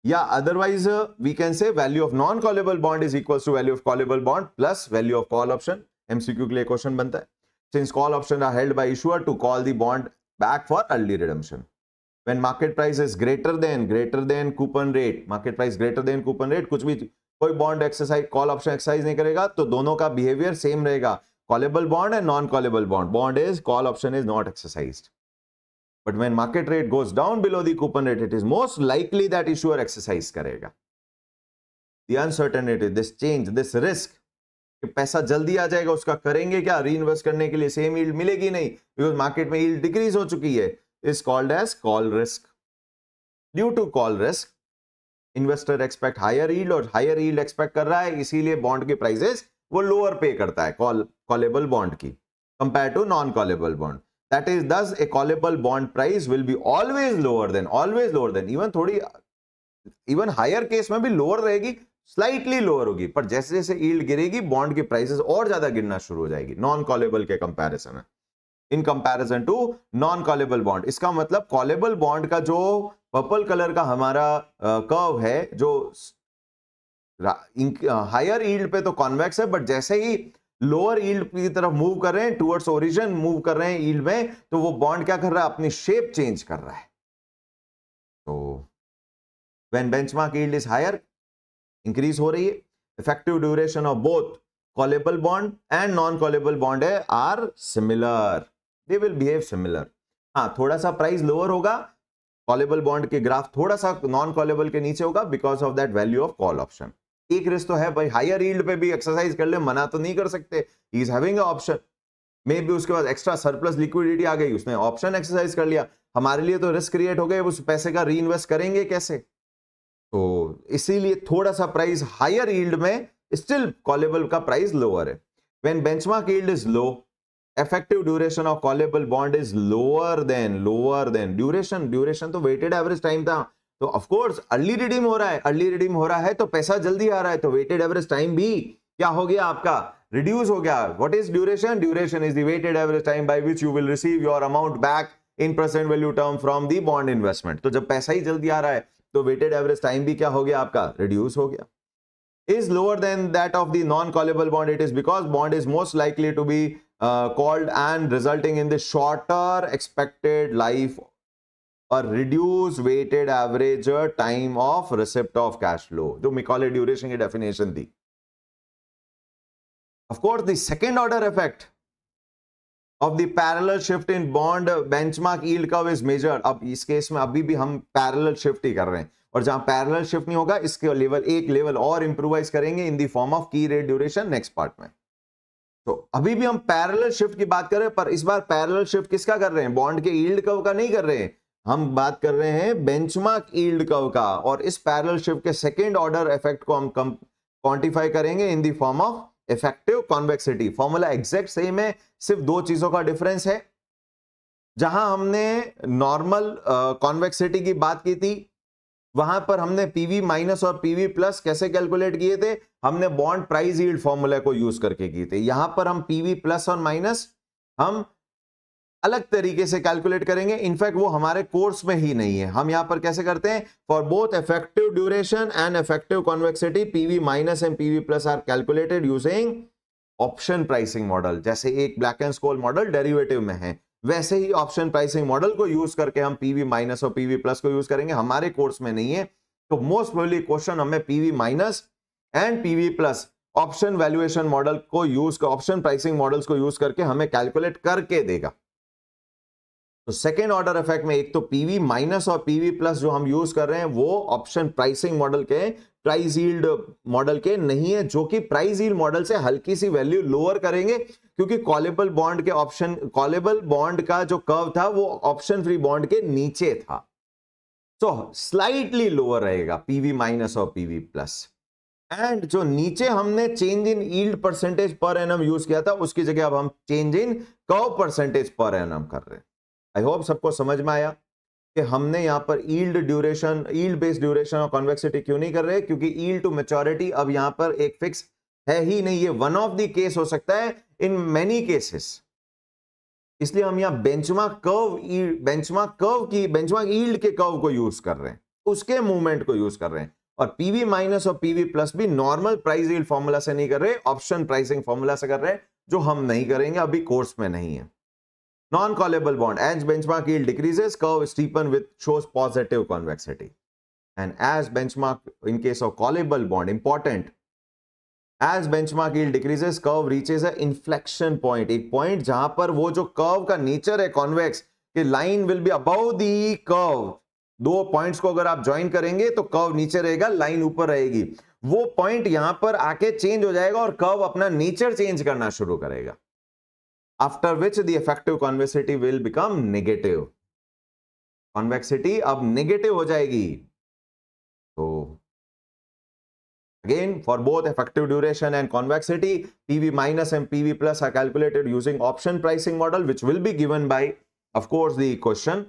या otherwise we can say value of non callable bond is equal to value of callable bond plus value of call option. MCQ के लिए क्वेश्चन बनता है, since call option are held by issuer to call the bond back for early redemption. When market price is greater than coupon rate, market price greater than coupon rate, कुछ भी कोई bond exercise call option exercise नहीं करेगा, तो दोनों का behaviour same रहेगा। Callable bond and non callable bond is call option is not exercised, but when market rate goes down below the coupon rate, it is most likely that issuer exercise करेगा। The uncertainty, this change, this risk, पैसा जल्दी आ जाएगा उसका, करेंगे क्या? री invest करने के लिए सेम यील्ड मिलेगी नहीं, बिकॉज मार्केट में यील्ड डिक्रीज हो चुकी है, is called as call risk. Due to call risk, investor expect higher yield, और higher yield expect कर रहा है, इसीलिए बॉन्ड के प्राइसेस वो लोअर पे करता है कॉलेबल बॉन्ड की compare to non callable bond. That is thus a callable bond price will be always lower than even higher case में भी लोअर रहेगी, स्लाइटली लोअर होगी, पर जैसे जैसे यील्ड गिरेगी बॉन्ड की प्राइसेस और ज्यादा गिरना शुरू हो जाएगी नॉन कॉलेबल के कंपैरिजन में, in comparison to non callable bond. इसका मतलब कॉलेबल बॉन्ड का जो पर्पल कलर का हमारा कर्व है जो हायर यील्ड पे तो कॉन्वेक्स है, बट जैसे ही लोअर यील्ड की तरफ मूव कर रहे हैं, टुवर्ड्स ओरिजिन मूव कर रहे हैं यील्ड में, तो वो बॉन्ड क्या कर रहा है, अपनी शेप चेंज कर रहा है। तो when benchmark yield is higher, increase हो रही है, effective duration of both callable bond and non callable bond है are similar, they will behave similar. हाँ, थोड़ा सा प्राइस लोअर होगा, कॉलेबल बॉन्ड के ग्राफ थोड़ा सा नॉन कॉलेबल के नीचे होगा because of that value of call option. एक रिस्क तो है भाई, हायर यील्ड पे भी एक्सरसाइज कर ले, मना तो नहीं कर सकते, he is having a option, may be उसके बाद एक्स्ट्रा सरप्लस लिक्विडिटी आ गई, उसने ऑप्शन एक्सरसाइज कर लिया, हमारे लिए तो रिस्क क्रिएट हो गए, उस पैसे का री इन्वेस्ट करेंगे कैसे? तो इसीलिए थोड़ा सा प्राइस हायर यील्ड में, स्टिल कॉलेबल का प्राइस लोअर है। When benchmark yield is low, effective duration of callable bond is lower than duration तो वेटेड एवरेज टाइम था, तो ऑफ कोर्स अर्ली रिडीम हो रहा है, तो पैसा जल्दी आ रहा है, तो वेटेड एवरेज टाइम भी क्या हो गया आपका, रिड्यूस हो गया। What is duration? Duration is the weighted average time by which you will receive your amount back in present value term from the bond investment. तो जब पैसा ही जल्दी आ रहा है तो वेटेड एवरेज टाइम भी क्या हो गया आपका, रिड्यूस हो गया। is lower than that of the non-callable bond, it is because bond is most likely to be called and resulting in the shorter expected life or reduced weighted average time of receipt of cash flow, जो Macaulay duration की definition थी। Of course, the second order effect of the parallel shift in bond benchmark yield curve is measured। अब इस case में अभी भी हम parallel shift ही कर रहे हैं, और जहां पैरेलल शिफ्ट नहीं होगा इसके लेवल एक लेवल और इंप्रूवाइज करेंगे इन द फॉर्म ऑफ की रेट ड्यूरेशन नेक्स्ट पार्ट में। तो अभी भी हम पैरेलल शिफ्ट की बात कर रहे हैं, पर इस बार पैरेलल शिफ्ट किसका कर रहे हैं, बॉन्ड के यील्ड कर्व का नहीं कर रहे हैं, हम बात कर रहे हैं बेंचमार्क यील्ड कर्व का। और इस पैरेलल शिफ्ट के सेकेंड ऑर्डर इफेक्ट को हम क्वांटिफाई करेंगे in the form of effective convexity. Formula exact same है, सिर्फ दो चीजों का डिफरेंस है। जहां हमने नॉर्मल कॉन्वेक्सिटी की बात की थी, वहां पर हमने पीवी माइनस और पीवी प्लस कैसे कैलकुलेट किए थे, हमने बॉन्ड प्राइस यील्ड फॉर्मूला को यूज करके किए थे। यहां पर हम पीवी प्लस और माइनस हम अलग तरीके से कैलकुलेट करेंगे, इनफैक्ट वो हमारे कोर्स में ही नहीं है। हम यहां पर कैसे करते हैं, for both effective duration and effective convexity PV minus and PV plus are calculated using option pricing model. जैसे एक Black and Scholes model derivative में है, वैसे ही ऑप्शन प्राइसिंग मॉडल को यूज करके हम पीवी माइनस और पीवी प्लस को यूज करेंगे, हमारे कोर्स में नहीं है। तो मोस्ट प्रोबेबली क्वेश्चन हमें PV minus and PV plus option valuation model को यूज कर, ऑप्शन प्राइसिंग मॉडल्स को यूज करके हमें कैलकुलेट करके देगा। तो सेकेंड ऑर्डर इफेक्ट में एक तो पीवी माइनस और पीवी प्लस जो हम यूज कर रहे हैं वो ऑप्शन प्राइसिंग मॉडल के, प्राइस यील्ड मॉडल के नहीं है, जो कि प्राइस यील्ड मॉडल से हल्की सी वैल्यू लोअर करेंगे, क्योंकि कॉलेबल बॉन्ड के ऑप्शन, कॉलेबल बॉन्ड का जो कर्व था वो ऑप्शन फ्री बॉन्ड के नीचे था, तो स्लाइटली लोअर रहेगा पीवी माइनस और पीवी प्लस। एंड जो नीचे हमने change in yield percentage per annum use किया था, उसकी जगह अब हम change in curve percentage per annum कर रहे हैं। आई होप सबको समझ में आया कि हमने यहां पर yield duration, yield based duration और कॉन्वेक्सिटी क्यों नहीं कर रहे, क्योंकि यील्ड टू मैच्योरिटी अब यहां पर एक फिक्स है ही नहीं, ये वन ऑफ द केस हो सकता है इन मेनी केसेस, इसलिए हम यहां बेंचमार्क यील्ड के कर्व को यूज कर रहे हैं, उसके मूवमेंट को यूज कर रहे हैं। और पीवी माइनस और पीवी प्लस भी नॉर्मल प्राइस यील्ड फॉर्मूला से नहीं कर रहे, ऑप्शन प्राइसिंग फॉर्मूला से कर रहे हैं, जो हम नहीं करेंगे, अभी कोर्स में नहीं है। Non-callable bond, as benchmark yield decreases, curve steepen with shows positive convexity. And as benchmark, in case of callable bond, important, as benchmark yield decreases, curve reaches a inflection point, एक point जहां पर वो जो curve का nature है convex, कि line will be above the curve, दो points को अगर आप join करेंगे तो curve नीचे रहेगा, line ऊपर रहेगी, वो point यहां पर आके change हो जाएगा और curve अपना nature change करना शुरू करेगा, after which the effective convexity will become negative. Convexity अब negative हो जाएगी। तो again, for both effective duration and convexity, PV minus and PV plus are calculated using option pricing model, which will be given by, of course, the question.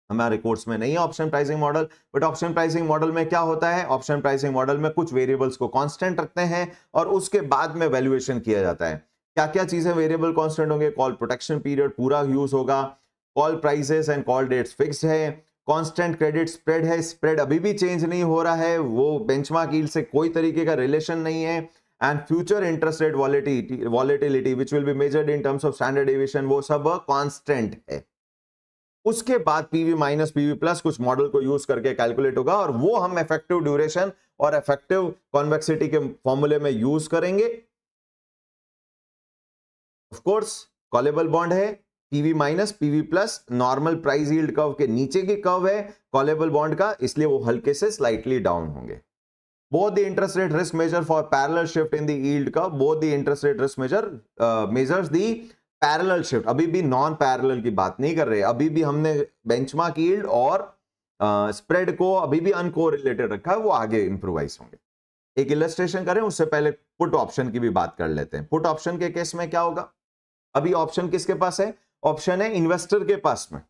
हमारे course में नहीं है option pricing model, but option pricing model में क्या होता है, option pricing model में कुछ वेरिएबल्स को कांस्टेंट रखते हैं और उसके बाद में वैल्यूएशन किया जाता है। क्या क्या चीजें वेरिएबल कांस्टेंट होंगे, कॉल प्रोटेक्शन पीरियड पूरा यूज होगा, call prices and call dates fixed है, कांस्टेंट क्रेडिट स्प्रेड है, स्प्रेड अभी भी चेंज नहीं हो रहा है, वो बेंचमार्क यील्ड से कोई तरीके का रिलेशन नहीं है, and future interest rate volatility which will be measured in terms of standard deviation वो सब कांस्टेंट है। उसके बाद पीवी माइनस पीवी प्लस कुछ मॉडल को यूज करके कैलकुलेट होगा, और वो हम इफेक्टिव ड्यूरेशन और इफेक्टिव कॉन्वेक्सिटी के फॉर्मूले में यूज करेंगे। ऑफ कोर्स कॉलेबल बॉन्ड है, PV minus PV plus normal price yield curve के नीचे की कर्व है कॉलेबल बॉन्ड का, इसलिए वो हल्के से स्लाइटली डाउन होंगे। Both the interest rate risk measure for parallel shift in the yield curve, both the interest rate risk measure measures the parallel shift. अभी भी नॉन पैरेलल की बात नहीं कर रहे, अभी भी हमने बेंचमार्क यील्ड और स्प्रेड को अभी भी अनकोरिलेटेड रखा है, वो आगे इंप्रूवाइज होंगे। एक इलस्ट्रेशन करें उससे पहले पुट ऑप्शन की भी बात कर लेते हैं। पुट ऑप्शन के केस में क्या होगा, अभी ऑप्शन किसके पास है, ऑप्शन है इन्वेस्टर के पास में,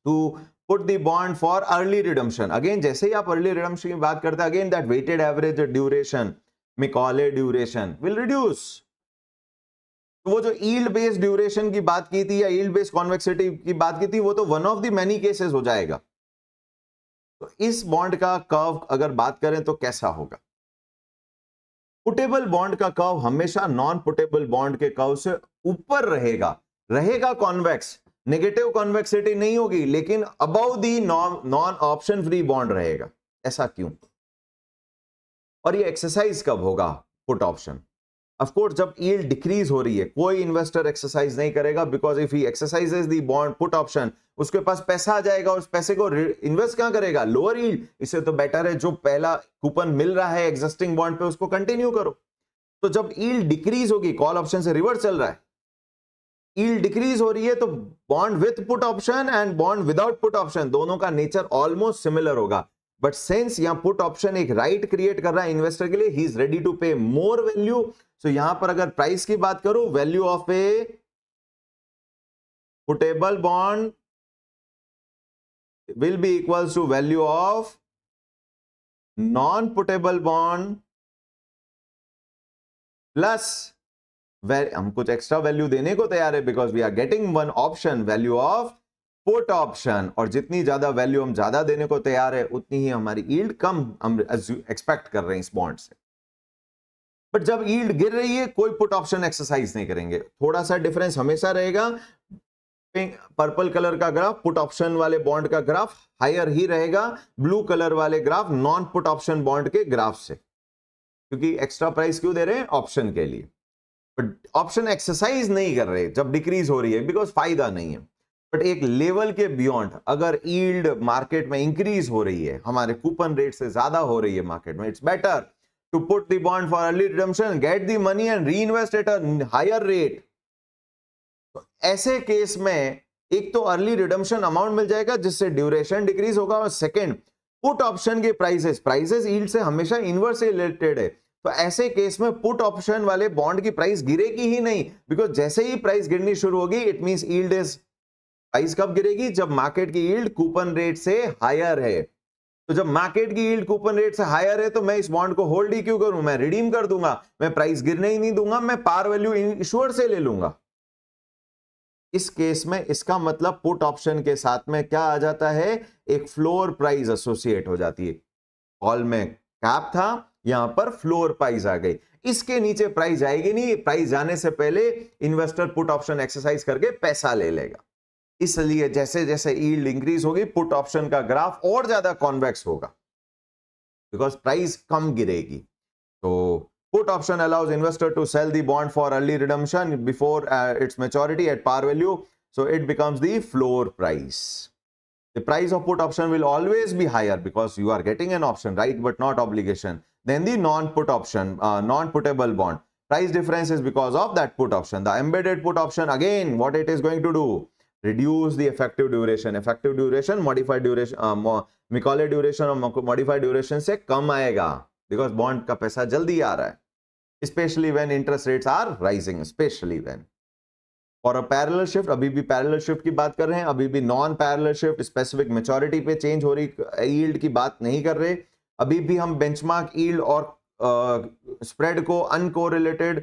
to put the bond for early redemption. Again जैसे ही आप अर्ली रिडम्पशन की बात करते हैं, again that weighted average duration Macaulay duration will reduce. वो जो यील्ड बेस्ड ड्यूरेशन की बात की थी या यील्ड बेस्ड कॉन्वेक्सिटी की बात की थी, वो तो one of the many cases हो जाएगा। तो इस बॉन्ड का कर्व अगर बात करें तो कैसा होगा, पुटेबल बॉन्ड का कर्व हमेशा नॉन पुटेबल बॉन्ड के कर्व से ऊपर रहेगा कॉन्वेक्स, नेगेटिव कॉन्वेक्सिटी नहीं होगी, लेकिन above the non option free bond रहेगा। ऐसा क्यों, और ये एक्सरसाइज कब होगा पुट ऑप्शन, ऑफ कोर्स जब यील्ड डिक्रीज हो रही है। कोई इन्वेस्टर एक्सरसाइज नहीं करेगा, because if he exercises the bond put option, उसके पास पैसा आ जाएगा, उस पैसे को इन्वेस्ट कहां करेगा, लोअर यील्ड। इससे तो बेटर है जो पहला कूपन मिल रहा है एग्जिस्टिंग बॉन्ड पे उसको कंटिन्यू करो। तो जब यील्ड डिक्रीज होगी, कॉल ऑप्शन से रिवर्स चल रहा है, यील्ड डिक्रीज हो रही है, तो bond with put option and bond without put option दोनों का नेचर ऑलमोस्ट सिमिलर होगा। बट सिंस यहां पुट ऑप्शन एक राइट क्रिएट कर रहा है इन्वेस्टर के लिए, ही इज रेडी टू पे मोर वैल्यू। सो यहां पर अगर प्राइस की बात करूं, value of a puttable bond will be equals to value of non puttable bond plus हम कुछ एक्स्ट्रा वैल्यू देने को तैयार है, because we are getting one option value of put option, और जितनी ज्यादा वैल्यू हम ज्यादा देने को तैयार है उतनी ही हमारी यील्ड कम हम एक्सपेक्ट कर रहे हैं इस बॉन्ड से। बट जब यील्ड गिर रही है कोई पुट ऑप्शन एक्सरसाइज नहीं करेंगे। थोड़ा सा डिफरेंस हमेशा रहेगा, पर्पल कलर का ग्राफ पुट ऑप्शन वाले बॉन्ड का ग्राफ हायर ही रहेगा, ब्लू कलर वाले graph non put option bond के ग्राफ से, क्योंकि एक्स्ट्रा प्राइस क्यों दे रहे हैं, ऑप्शन के लिए। बट ऑप्शन एक्सरसाइज नहीं कर रहे जब डिक्रीज हो रही है, बिकॉज फायदा नहीं है। बट एक लेवल के बियॉन्ड अगर यील्ड मार्केट में इंक्रीज हो रही है, हमारे कूपन रेट से ज्यादा हो रही है मार्केट में, it's better to put the bond for early redemption, get the money and reinvest at a higher rate. तो ऐसे केस में एक तो अर्ली रिडम्पशन अमाउंट मिल जाएगा जिससे ड्यूरेशन डिक्रीज होगा, और सेकंड पुट ऑप्शन के प्राइसेस यील्ड से हमेशा इनवर्स रिलेटेड है। तो ऐसे केस में पुट ऑप्शन वाले बॉन्ड की प्राइस गिरेगी ही नहीं, बिकॉज जैसे ही प्राइस गिरनी शुरू होगी it means yield is, price कब गिरेगी, जब मार्केट की यील्ड कूपन रेट से हायर है। तो जब मार्केट की यील्ड कूपन रेट से हायर है तो मैं इस बॉन्ड को होल्ड ही क्यों करूं, मैं रिडीम कर दूंगा, मैं प्राइस गिरने ही नहीं दूंगा, मैं पार वैल्यू इश्यूअर से ले लूंगा। इस केस में इसका मतलब पुट ऑप्शन के साथ में क्या आ जाता है, एक फ्लोर प्राइस एसोसिएट हो जाती है। कॉल में कैप था, यहां पर फ्लोर प्राइस आ गई, इसके नीचे प्राइस जाएगी नहीं, प्राइस जाने से पहले इन्वेस्टर पुट ऑप्शन एक्सरसाइज करके पैसा ले लेगा। इसलिए जैसे जैसे यील्ड इंक्रीज होगी पुट ऑप्शन का ग्राफ और ज्यादा कॉन्वेक्स होगा, बिकॉज प्राइस कम गिरेगी। तो put option allows investor to sell the bond for early redemption before its maturity at par value, so it becomes the floor price. The price of put option will always be higher because you are getting an option, right, but not obligation. Then the non-put option, non-puttable bond. Price difference is because of that put option. The embedded put option, again, what it is going to do? Reduce the effective duration. Effective duration, modified duration, Macaulay duration और modified duration से कम आएगा because bond का पैसा जल्दी आ रहा है. Especially when interest rates are rising, especially when. और parallel shift, अभी भी पैरेलल शिफ्ट की बात कर रहे हैं, अभी भी non parallel shift specific maturity पे चेंज हो रही यील्ड की बात नहीं कर रहे। अभी भी हम बेंचमार्क यील्ड और स्प्रेड को अनकोरिलेटेड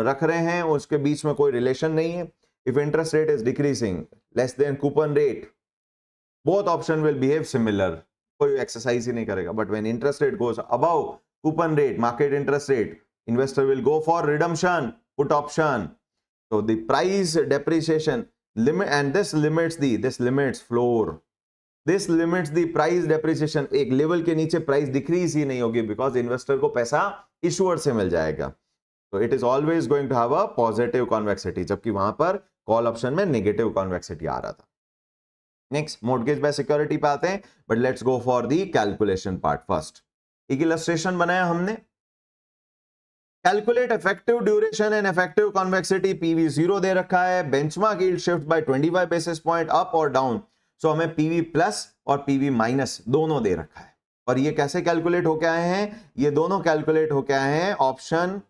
रख रहे हैं, उसके बीच में कोई रिलेशन नहीं है। If interest rate is decreasing less than coupon rate, both option will behave similar, कोई एक्सरसाइज ही नहीं करेगा. But when interest rate goes above coupon rate, market interest rate, investor will go for redemption, put option. So the price depreciation limit, and this limits floor, this limits the price depreciation. एक level के नीचे price decrease ही नहीं होगी, because investor को पैसा issuer से मिल जाएगा. तो it is always going to have a positive convexity, जबकि वहां पर कॉल ऑप्शन में नेगेटिव कॉन्वेक्सिटी आ रहा था. नेक्स्ट मॉर्गेज बाय सिक्योरिटी पे आते हैं, but let's go for the calculation part first. एक इलस्ट्रेशन बनाया हमने. Calculate effective duration and effective convexity. PV 0 दे रखा है. Benchmark yield shift by 25 basis point up और डाउन. सो हमें पीवी प्लस और पीवी माइनस दोनों दे रखा है. और ये कैसे कैलकुलेट होके आए हैं? ये दोनों कैलकुलेट होके आए हैं ऑप्शन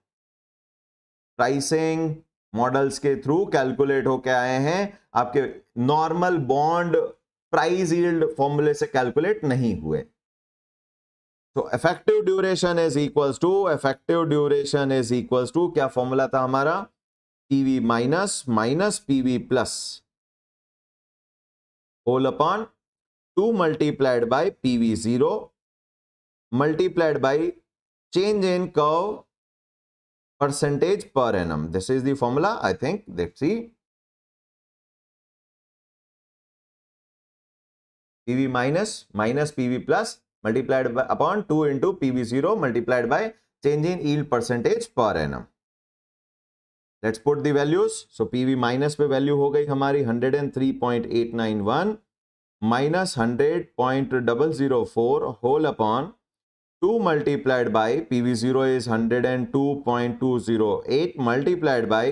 प्राइसिंग मॉडल्स के थ्रू कैलकुलेट होके आए हैं. आपके नॉर्मल बॉन्ड प्राइस यील्ड फॉर्मूले से कैलकुलेट नहीं हुए. तो effective duration is equals to क्या फॉर्मूला था हमारा? PV minus minus PV plus whole upon 2 multiplied by PV0 multiplied by change in curve percentage per annum. This is the formula, I think. Let's see. PV minus minus PV plus multiplied by upon 2 into PV0 multiplied by change in yield percentage per annum. Let's put the values. So PV minus पे value हो गई हमारी 103.891 minus 100.004 whole upon 2 multiplied by PV0 is 102.208 multiplied by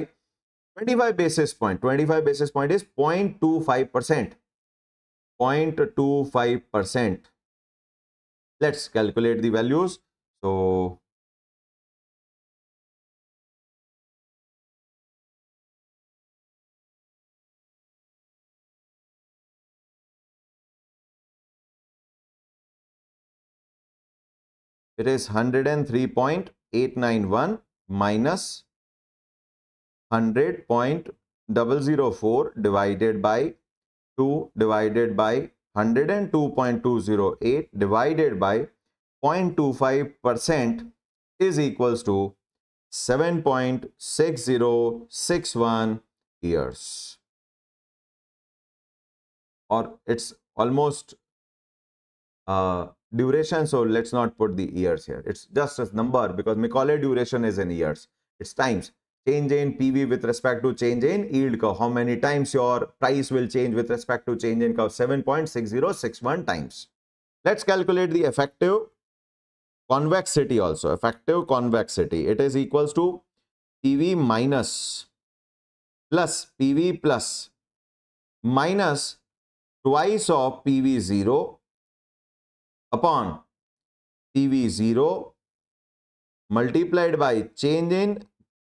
25 basis point. 25 basis point is 0.25%. 0.25%. Let's calculate the values. So it is 103.891 minus 100.004 divided by 2 divided by 102.208 divided by 0.25% is equals to 7.6061 years. Or it's almost duration, so let's not put the years here. It's just a number because Macaulay duration is in years. It's times. Change in PV with respect to change in yield curve. How many times your price will change with respect to change in curve? 7.6061 times. Let's calculate the effective convexity also. Effective convexity. It is equals to PV minus plus PV plus minus twice of PV0 upon PV0 multiplied by change in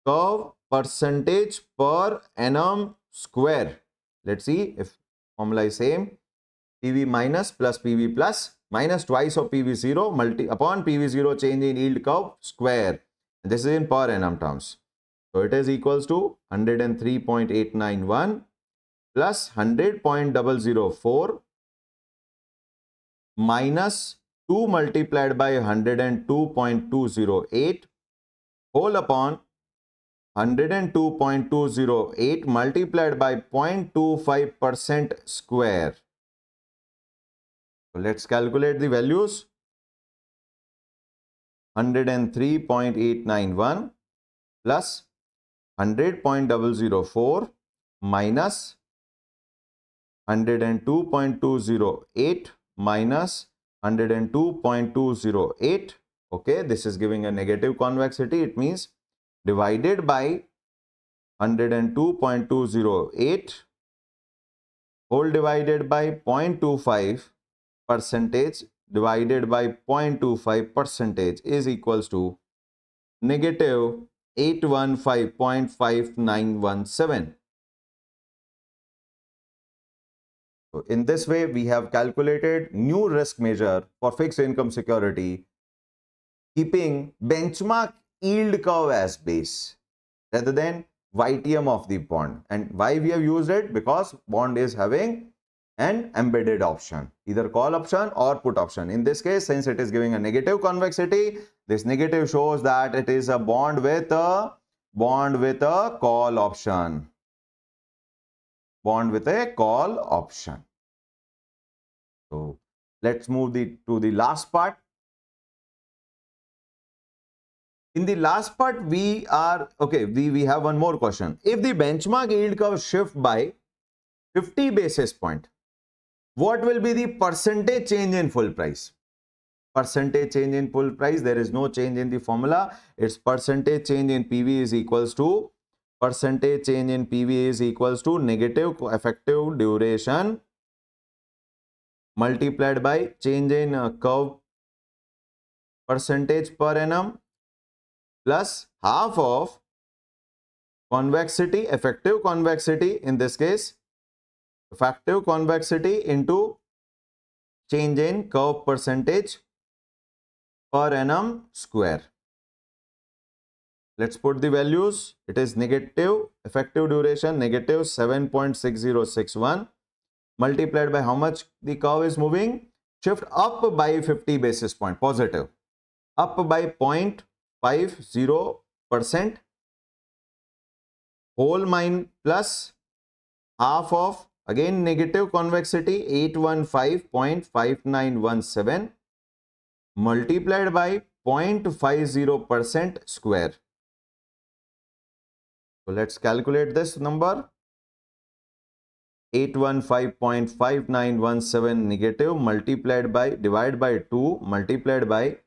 curve percentage per annum square. Let's see if formula is same. PV minus plus PV plus minus twice of PV0 upon PV0 change in yield curve square. This is in per annum terms. So it is equals to 103.891 plus 100.004 minus 2 multiplied by 102.208 whole upon 102.208 multiplied by 0.25% square. So let's calculate the values. 103.891 plus 100.004 minus 102.208 minus 102.208. Okay, this is giving a negative convexity. It means divided by 102.208 whole divided by 0.25 percentage divided by 0.25 percentage is equals to negative 815.5917. So in this way, we have calculated new risk measure for fixed income security, keeping benchmark yield curve as base rather than YTM of the bond. And why we have used it? Because bond is having an embedded option, either call option or put option. In this case, since it is giving a negative convexity, this negative shows that it is a bond with a call option. Bond with a call option. So let's move to the last part. In the last part, we have one more question. If the benchmark yield curve shift by 50 basis point, what will be the percentage change in full price? Percentage change in full price, there is no change in the formula. Its percentage change in PV is equals to negative effective duration multiplied by change in curve percentage per annum plus half of convexity, effective convexity, in this case effective convexity into change in curve percentage per annum square. Let's put the values. It is negative effective duration negative 7.6061 multiplied by how much the curve is moving? Shift up by 50 basis point, positive, up by 0.50%, whole mine plus half of, again negative convexity 815.5917 multiplied by 0.50% square. So let's calculate this number. 815.5917 negative multiplied by, divided by 2 multiplied by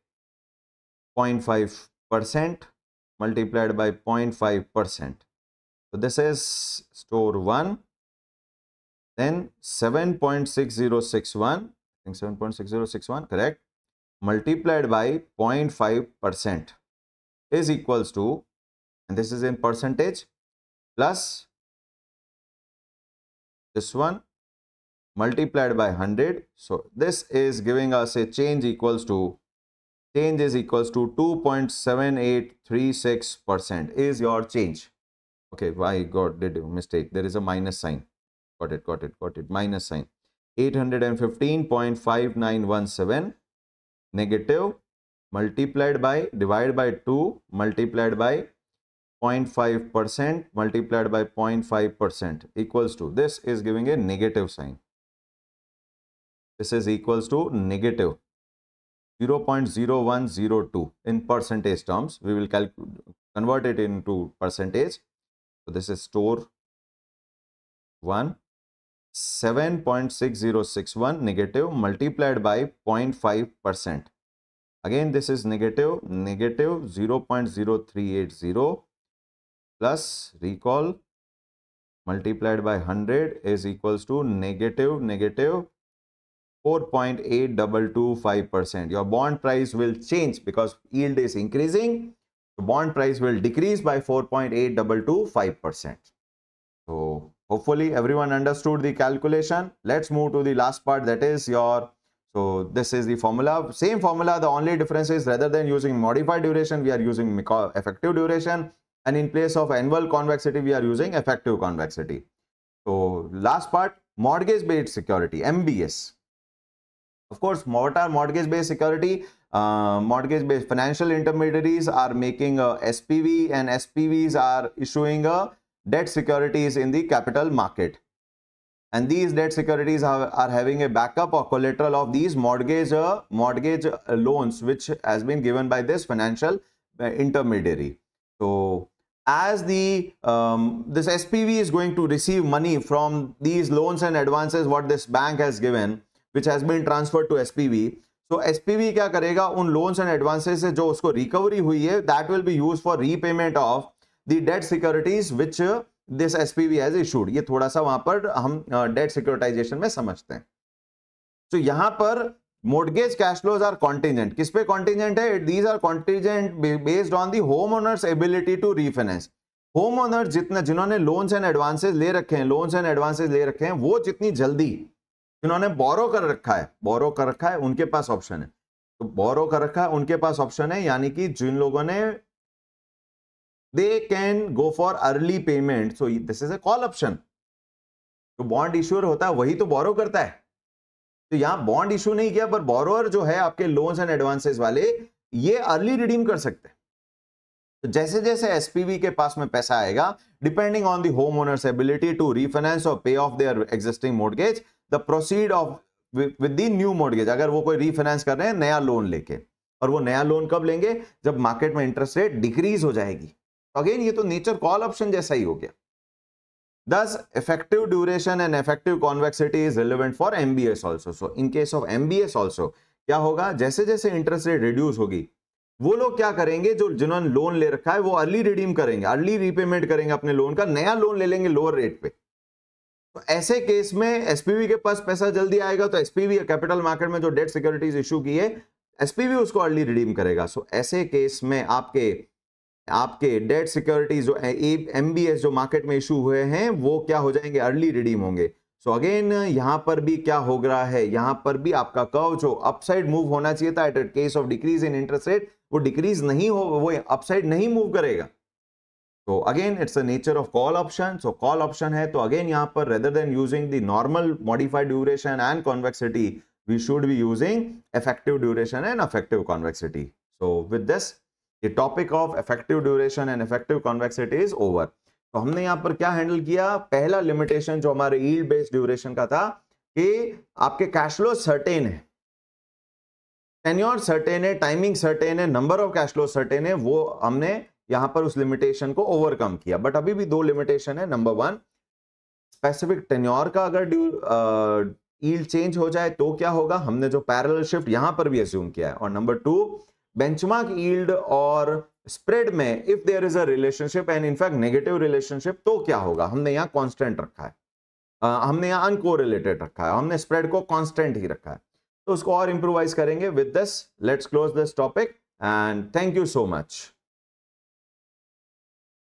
0.5% multiplied by 0.5%. So this is store 1. Then 7.6061, I think 7.6061, correct, multiplied by 0.5% is equals to, and this is in percentage, plus this one multiplied by 100. So this is giving us a change is equals to 2.7836% is your change. Okay, why did you mistake? There is a minus sign. Got it. Minus sign. 815.5917 negative multiplied by, divided by 2 multiplied by 0.5% multiplied by 0.5% equals to, this is giving a negative sign. This is equals to negative 0.0102 in percentage terms. We will convert it into percentage. So this is store 1, 7.6061 negative multiplied by 0.5%. Again, this is negative 0.0380 plus, recall, multiplied by 100 is equals to negative 4.8225%. Your bond price will change because yield is increasing. The bond price will decrease by 4.8225%. So hopefully everyone understood the calculation. Let's move to the last part, that is your, so this is the formula, same formula. The only difference is rather than using modified duration, we are using effective duration, and in place of annual convexity, we are using effective convexity. So last part, mortgage based security, MBS. Of course, what are mortgage based security? Mortgage based financial intermediaries are making a SPV, and SPVs are issuing a debt securities in the capital market, and these debt securities are having a backup or collateral of these mortgage loans which has been given by this financial intermediary. So as the this SPV is going to receive money from these loans and advances what this bank has given, which has been transferred to SPV. So SPV क्या करेगा, उन loans and advances से जो उसको recovery हुई है, that will be used for repayment of the debt securities which this SPV has issued. ये थोड़ा सा वहां पर हम debt securitization में समझते हैं. तो यहां पर mortgage cash flows are contingent. किस पे contingent है? These are contingent based on the homeowner's ability to refinance. Homeowners जिन्होंने loans and advances ले रखे हैं, वो जितनी जल्दी जिन्होंने बोरो कर रखा है उनके पास ऑप्शन है. तो बोरो कर रखा है उनके पास ऑप्शन है, यानी कि जिन लोगों ने they can go for early payment. So this is a call option. तो बॉन्ड इश्यूअर होता है वही तो बोरो करता है। तो यहां बॉन्ड इशू नहीं किया, पर बोरोअर जो है आपके लोन्स एंड एडवांसेस वाले, ये अर्ली रिडीम कर सकते हैं। तो जैसे जैसे एसपीवी के पास में पैसा आएगा, depending on the home owners ability to refinance और pay off their existing mortgage, the proceed of with the new mortgage, अगर वो कोई रीफाइनेंस कर रहे हैं नया लोन लेके, और वो नया लोन कब लेंगे, जब मार्केट में इंटरेस्ट रेट डिक्रीज हो जाएगी। तो अगेन ये तो नेचर कॉल ऑप्शन जैसा ही हो गया। Thus, effective duration and effective convexity is relevant for MBS also. So, in case of MBS also, क्या होगा, जैसे जैसे इंटरेस्ट रेट रिड्यूस होगी, वो लोग क्या करेंगे, जो जिन्होंने लोन ले रखा है वो अर्ली रिडीम करेंगे, अर्ली रीपेमेंट करेंगे अपने लोन का, नया लोन ले लेंगे लोअर रेट पे। तो ऐसे केस में एसपीवी के पास पैसा जल्दी आएगा, तो एसपीवी कैपिटल मार्केट में जो डेट सिक्योरिटीज इशू की है, एसपीवी उसको अर्ली रिडीम करेगा। सो ऐसे केस में आपके डेट सिक्योरिटीज जो एमबीएस जो मार्केट में इशू हुए हैं, वो क्या हो जाएंगे, अर्ली रिडीम होंगे। सो अगेन यहां पर भी क्या हो रहा है, यहां पर भी आपका कर्व जो अपसाइड मूव होना चाहिए था at case of decrease in interest rate, वो डिक्रीज नहीं हो, वो अपसाइड नहीं मूव करेगा। तो again it's the nature of call option. So call option है तो अगेन यहां पर rather than using the normal modified duration and convexity, we should be using effective duration and effective convexity. So with this The topic of effective duration and effective convexity is over. तो हमने यहां पर क्या handle किया, पहला limitation जो हमारे yield based duration का था, कि आपके कैश फ्लो सर्टेन है, टेन्योर सर्टेन है, टाइमिंग सर्टेन है, number of cash flow certain है, वो हमने यहां पर उस लिमिटेशन को ओवरकम किया। बट अभी भी दो लिमिटेशन है। नंबर वन, स्पेसिफिक टेन्योर का अगर yield चेंज हो जाए तो क्या होगा, हमने जो पैरेलल शिफ्ट यहां पर भी अज्यूम किया है। और नंबर टू, बेंचमार्क यील्ड और स्प्रेड में if there is a relationship and in fact negative relationship, तो क्या होगा, हमने यहां कांस्टेंट रखा है, हमने यहां अनकोरिलेटेड रखा है, हमने स्प्रेड को कांस्टेंट ही रखा है। तो उसको और इंप्रूवाइज करेंगे। With this let's close this topic and thank you so much.